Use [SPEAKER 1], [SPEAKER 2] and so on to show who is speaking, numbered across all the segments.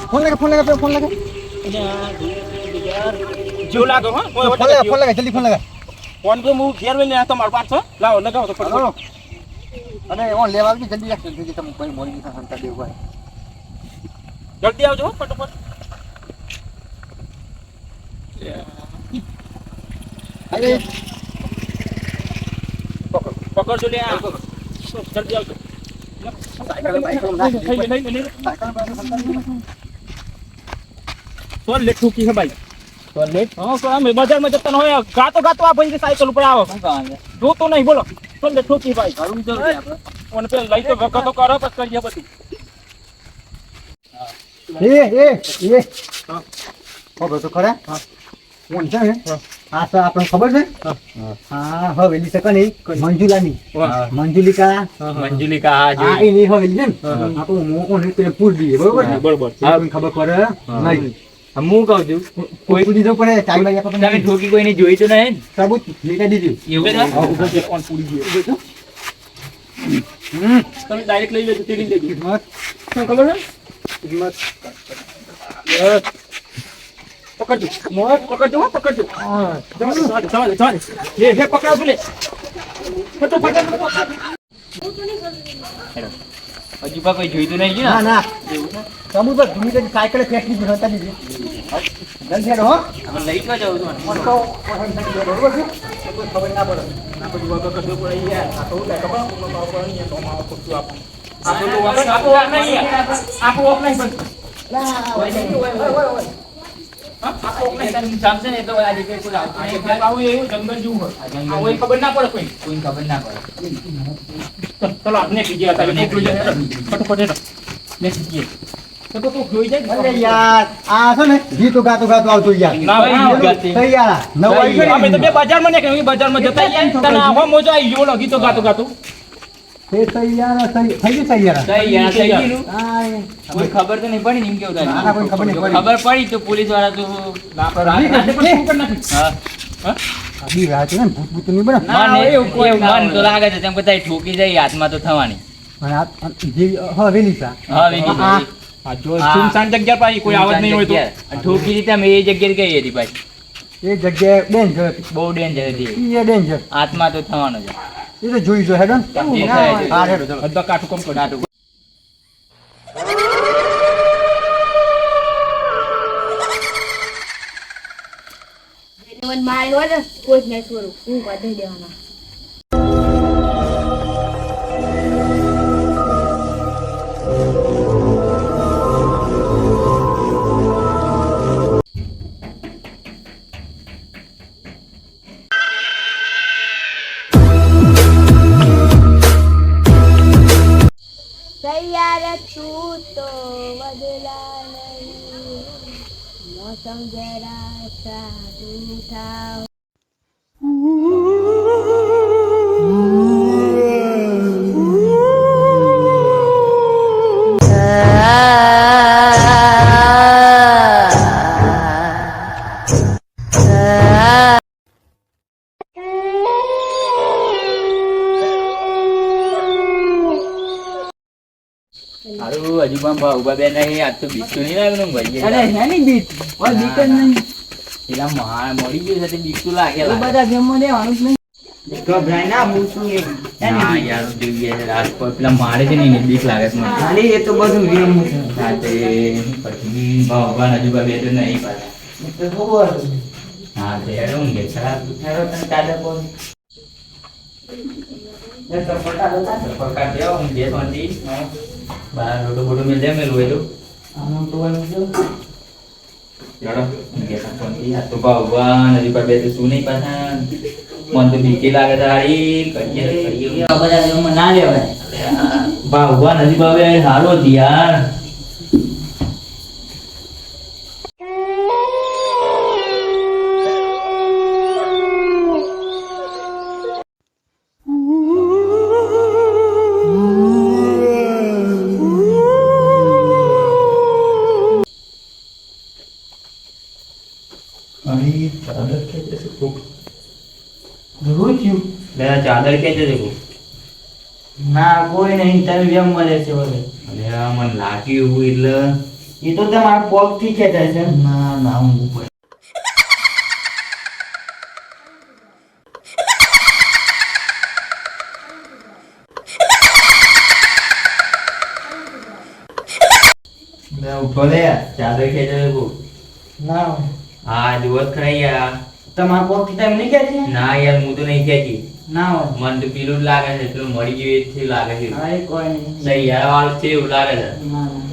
[SPEAKER 1] Phone लगा
[SPEAKER 2] जो लागो हां
[SPEAKER 1] फोन लगा जल्दी फोन लगा
[SPEAKER 2] फोन पे मु घेर में तो मार पाछ लाओ लगाओ तो फटाफट
[SPEAKER 1] અને ઓન લેવા આવી જલ્દી આવ જલ્દી તમે કોઈ મોરી સંતા દેવ ભાઈ
[SPEAKER 2] જલ્દી આવજો ફટાફટ
[SPEAKER 1] અરે
[SPEAKER 2] પકડ જો લે આ જલ્દી આવજો તો લેટ ઠોકી છે ભાઈ તો લેટ હા તો અમે બજારમાં જતા ન હોય ગાતો આ ભાઈ સાયકલ ઉપર આવો જો તો નહીં બોલો તો લેટ ઠોકી ભાઈ ઘરું જરૂરી આપણે ઓને પેલા લઈ તો વખતો કરો પછી કરીએ બધું
[SPEAKER 1] એ ખબર તો ખરા હા કોણ છે ને આ તો આપણને ખબર છે હા હવેલી છે કની મંજુલિકા
[SPEAKER 2] હા જો
[SPEAKER 1] એની હવેલી છે ને આપણું મોકો ને તે પૂર દીએ બરોબર આપણને ખબર પડે નહીં
[SPEAKER 2] હું કહું છું
[SPEAKER 1] કોઈ પૂરી દો પડે ટાઈમ લાગ્યા પછી
[SPEAKER 2] તમે ઠોકી કોઈને જોઈ તો નહીં
[SPEAKER 1] સાબુત લીટા દીધું
[SPEAKER 2] એવું છે ઉભો છે ઓન પૂરી દીએ તમે ડાયરેક્ટ લઈ લેજો તેલી લેજો
[SPEAKER 1] હિંમત
[SPEAKER 2] શું ખબર છે
[SPEAKER 1] હિંમત
[SPEAKER 2] પકડજો હા જવા દે હે પકડાવ બોલે ફટાફટ હજુ પા કોઈ જોઈતું નહીં
[SPEAKER 1] ના ના સાબુત પર ધૂમી કરી સાયકલ ફેંકી દીધી દીધી જલ્દી હેડો હો
[SPEAKER 2] આપણે લઈ તો જાવ છું
[SPEAKER 1] તો બરોબર છે કોઈ ખબર ના પડે
[SPEAKER 2] ના પછી વગર કશું પડે યાર આ તો લે ખબર ઉપર નહીં તો મારો ખોટું આપણું તો વગર આપો ઓફ નહીં આપો ઓફ નહીં પણ
[SPEAKER 1] ના
[SPEAKER 2] ઓય આપો ઓફ નહીં તમે જામશે ને તો આજે કોઈ કોઈ આવું એવું જંગલ જેવું હોય આ કોઈ ખબર ના પડે કોઈ ખબર ના પડે ચલો આપણે કીજે હતા ને એકલું જશે ફટાફટ હેડો ને કીજે તો તો જોઈ જાય
[SPEAKER 1] અરે યાર આ છે ને ગીતો ગાતો આવતો યાર
[SPEAKER 2] ના ભાઈ
[SPEAKER 1] થઈ યાર નવાઈ
[SPEAKER 2] અમે તો બે બજારમાં ને કે બજારમાં જતા યાર તને આવા મોજો આવી ગયો ગીતો ગાતો
[SPEAKER 1] તે થઈ યાર થઈ ગયું થઈ યાર
[SPEAKER 2] થઈ ગયું કોઈ ખબર તો નહીં પડી ને એમ કેવું
[SPEAKER 1] ના કોઈ ખબર નહીં
[SPEAKER 2] ખબર પડી તો પોલીસ વાળા તો ના પર હા
[SPEAKER 1] અભી રાત ને ભૂત નહીં બને
[SPEAKER 2] ના એવું કોઈ મન તો લાગે છે તેમ કદાચ ઠોકી જાય હાથમાં તો થવાની
[SPEAKER 1] અને આ જે હવેલી છે
[SPEAKER 2] હા જો સુનસાન જગ્યા પાછી કોઈ આવત નહીં હોય તો ઠોકી રીતે અમે એ જગ્યાએ ગઈ હતી પાછી
[SPEAKER 1] એ જગ્યાએ ડેન્જર
[SPEAKER 2] બહુ ડેન્જર હતી
[SPEAKER 1] એ ડેન્જર
[SPEAKER 2] હાથમાં તો થવાનો છે
[SPEAKER 1] એ તો જોઈ જો હેડો
[SPEAKER 2] હા હેડો ચલો અડધા કાઠું કમ કાઠું
[SPEAKER 3] મારી હોય ને કોઈ જ નહીં છોડું હું કાઢી દેવાના તૈયાર તું તો બદલા નહીં મોસમ જરા સાદું થાવ
[SPEAKER 2] હજુ પણ ઉભા બે નહીં આજ તો બીક તો નહીં લાગનું ભાઈ
[SPEAKER 4] અરે નાની બીક ઓય બીક જ નહીં
[SPEAKER 2] પેલા મળી ગયું છે તે બીક તો લાગે
[SPEAKER 4] બધા જમવા દેવાનું જ નહીં
[SPEAKER 1] ગભરાય ના હું શું
[SPEAKER 2] ના યાર જોઈએ છે રાત પર પેલા મારે છે ને બીક લાગે છે મને
[SPEAKER 1] ખાલી એ તો બધું રેમ
[SPEAKER 2] સાથે પછી ભગવાન હજુ બે તો નહીં પાછા હા તે હેડું કે ખરાબ હેડો તને દાદા બોલ ને તો પકા દેવો હું બે શાંતિ બાર રોડો બોડો મેં દે મેલું એલું
[SPEAKER 4] આનો તો વાળું જો
[SPEAKER 2] જડો કે શાંતિ આ તો ભગવાન હજુ બે તો શું નહીં પાછા મન તો બીકે લાગે તારી કરીએ
[SPEAKER 4] આ બધા જમવા ના લેવાય
[SPEAKER 2] ભગવાન હજી બાબે હારો જ યાર ચાદર કે છે ચાદર કે છે
[SPEAKER 4] ના કોઈ નહીં, તમે જેમ મળે છે બોલે.
[SPEAKER 5] અરે આ મને લાગ્યું એવું એટલે
[SPEAKER 4] એ તો તમારા પગ થી ખેંચાય છે.
[SPEAKER 5] ના ના હું ઉપર ઉઠો લે ચાદર ખેંચે બહુ.
[SPEAKER 4] ના
[SPEAKER 5] હા જુઓ જ ખરા યાર.
[SPEAKER 4] તમારા પગ થી તમે નહીં ખેંચી?
[SPEAKER 5] ના યાર હું તો નહીં ખેંચી.
[SPEAKER 4] ના હોય.
[SPEAKER 5] મને તો પેલું જ લાગે છે પેલું મરી ગયું એ જ લાગે છે.
[SPEAKER 4] હા એ કોઈ નહીં.
[SPEAKER 5] સૈયારા વાળું છે એવું લાગે છે.
[SPEAKER 4] ના ના.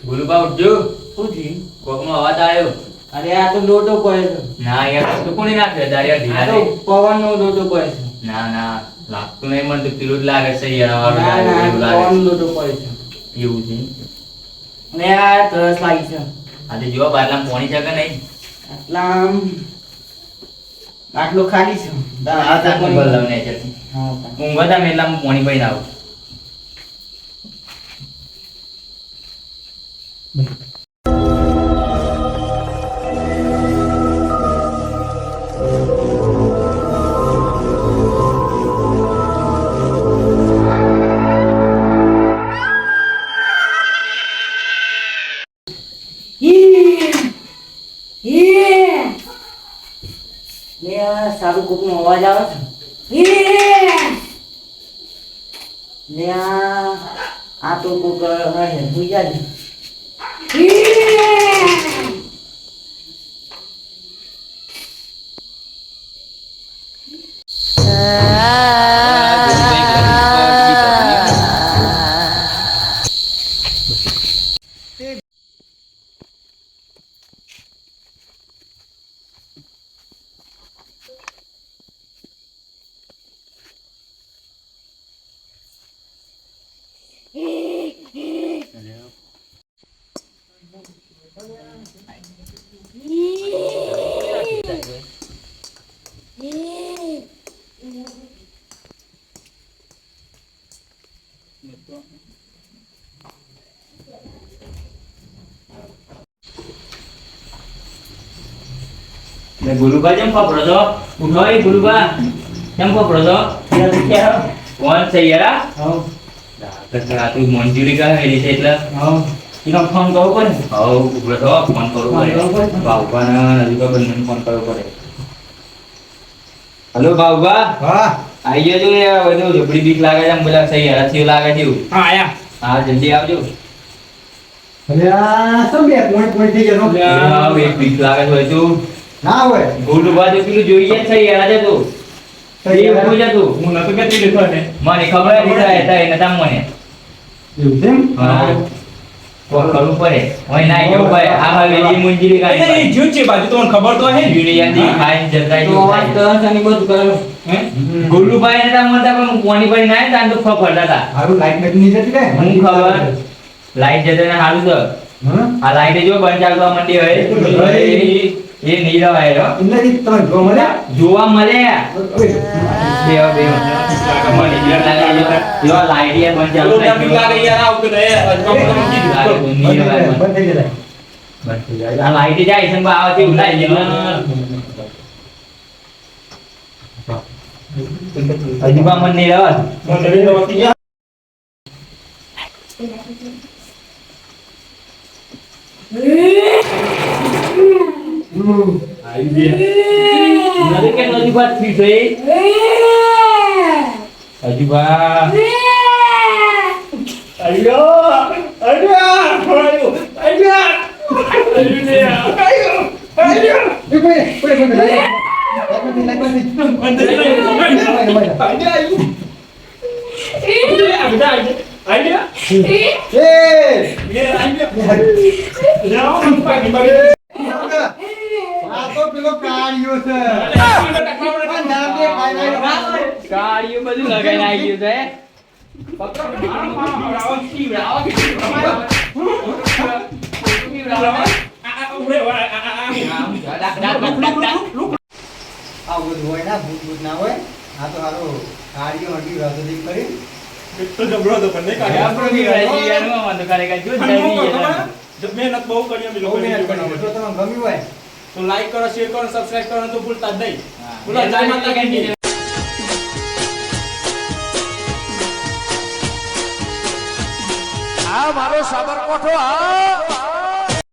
[SPEAKER 5] ગુરુબા ઉઠજો.
[SPEAKER 4] શું થયું?
[SPEAKER 5] કોકનો અવાજ આવ્યો.
[SPEAKER 4] અરે આ તો લોટો પડે છે.
[SPEAKER 5] ના યાર તો કોની નાખે દારિયા
[SPEAKER 4] આ
[SPEAKER 5] ઢીલા
[SPEAKER 4] તો
[SPEAKER 5] નહીં.
[SPEAKER 4] પવન નો લોટો પડે છે.
[SPEAKER 5] ના ના લાગતું નહીં મને તો પેલું જ લાગે છે સૈયારા
[SPEAKER 4] ના ના
[SPEAKER 5] વાળું એવું
[SPEAKER 4] પવન
[SPEAKER 5] લાગે
[SPEAKER 4] લોટો પડે છે.
[SPEAKER 5] છે. એવું છે.
[SPEAKER 4] અને આ તરસ લાગી છે.
[SPEAKER 5] આજે જો બાટલામાં પાણી છે કે નહીં.
[SPEAKER 4] આટલા આમ આટલો ખાલી છે.
[SPEAKER 5] આ તાર નંબર લઈને છે.
[SPEAKER 4] હા
[SPEAKER 5] ઊંઘો તમે એટલામાં પાણી પીને આવો.
[SPEAKER 4] લે આ સારું કોકનો અવાજ આવે છે. લે આ તો કોક હે ભૂઈ જાય.
[SPEAKER 5] લે ગુરુબા જેમ ફફડો છો. ઉઠો એ ગુરુબા કેમ ફફડો છો. કોણ સૈયારા.
[SPEAKER 4] હા
[SPEAKER 5] આ તું મંજૂરી કહેલી છે એટલે
[SPEAKER 4] હા એનો ફોન કરવો પડે.
[SPEAKER 5] હવ ઉભો થો ફોન કરવો
[SPEAKER 4] ફોન કરવો
[SPEAKER 5] પડે.
[SPEAKER 4] પડે.
[SPEAKER 5] બાઉબાના નજીક બંને ફોન કરવો પડે. હલો બાઉબા
[SPEAKER 1] હા
[SPEAKER 5] આઈ ગયો છો યાર. બધું ઝોપડી બીક લાગે છે આમ બધા સૈયારા થયું લાગે છે એવું.
[SPEAKER 2] હા આયા.
[SPEAKER 5] હા જલ્દી આવજો.
[SPEAKER 1] અરે આ શું બે પોઈન્ટ થઈ ગયો
[SPEAKER 5] આવ, એક બીક લાગે છે હોય તું.
[SPEAKER 1] ના હોય
[SPEAKER 5] ગુરુબા તો પેલું જોઈએ જ સૈયારા છે તું. એ ઉભો છે તું.
[SPEAKER 2] હું નતો કહેતી દેખો ને.
[SPEAKER 5] મને ખબર હતી હતા એ નતા મને.
[SPEAKER 1] એવું છે એમ?
[SPEAKER 5] હા કોક કરવું પડે. હોય ના એવું ભાઈ આ હવેલી મંજૂરી
[SPEAKER 2] એટલે એ
[SPEAKER 5] કાઢી
[SPEAKER 2] જ્યોત છે બાજુ તમને ખબર તો હે ને.
[SPEAKER 5] યુરિયાની ખાઈને જતા
[SPEAKER 4] તો અવાજ
[SPEAKER 5] રહ્યું.
[SPEAKER 4] તરસ અને બધું કરેલું.
[SPEAKER 2] હે?
[SPEAKER 5] ગુલ્લુભાઈ નતા મળતા પણ હું કોની પડી ના તાન તો ફફડતા હતા.
[SPEAKER 1] હારું લાઈટ નથી ની જતી રે
[SPEAKER 5] હું ખબર લાઈટ જતે ને હારું તો
[SPEAKER 1] હા
[SPEAKER 5] આ લાઈટ જો બંધ ચાલવા માંડી હોય એ નહીં રવાય રો.
[SPEAKER 1] નથી તમે જો મને
[SPEAKER 5] જોવા મળે
[SPEAKER 1] ઓય,
[SPEAKER 5] બેવ બેવ મને બીક લાગે છે. જો આ લાઈટ યાર બંધ ચાલુ
[SPEAKER 2] લોટા બીક લાગે યાર આવતું ને અજમા મને મૂકી
[SPEAKER 5] લાગે
[SPEAKER 2] દીધું.
[SPEAKER 5] તો નહીં રવાય
[SPEAKER 1] બંધ થઈ જાય
[SPEAKER 5] બંધ થઈ જાય. આ લાઈટ જાય છે બા આવતી ઉલાઈ જાય. હજી બા મને નહીં રવા.
[SPEAKER 2] મને લઈને આવતી યાર. આવી ગયા.
[SPEAKER 5] નથી કે નથી વાત થઈ થઈ. હજી બા
[SPEAKER 2] અલ્યો અલ્યો અલ્યો અલ્યો અલ્યો અલ્યો
[SPEAKER 1] એ કોઈ લાઈટ બંધ આ તો પેલો કાળિયો છે નામ દે
[SPEAKER 5] કાળિયું બધું લગાઈને આવી ગયું છે.
[SPEAKER 1] આ બધું હોય ના ભૂત ભૂત ના હોય આ તો હારો કાળિયો હટી રાતો દેખ કરી
[SPEAKER 6] એટલો જબરો હતો પણ નહીં કાઢ્યો.
[SPEAKER 5] આપણો બી વાજી યાર માં વાંધો કરે કાંઈ જો જ
[SPEAKER 6] અને હું
[SPEAKER 5] જાય
[SPEAKER 6] કહું
[SPEAKER 5] યાર.
[SPEAKER 6] ખબર? જો મહેનત બહુ કરી અમે લોકો વિડીયો બનાવવા.
[SPEAKER 1] જો તમને ગમ્યું હોય
[SPEAKER 6] તો લાઈક કરો, શેર કરો, સબસ્ક્રાઇબ કરો તો ભૂલતા જ નહીં.
[SPEAKER 5] હા.
[SPEAKER 6] બોલો જય માતા કી.
[SPEAKER 7] આ મારો સાબરકોઠો આ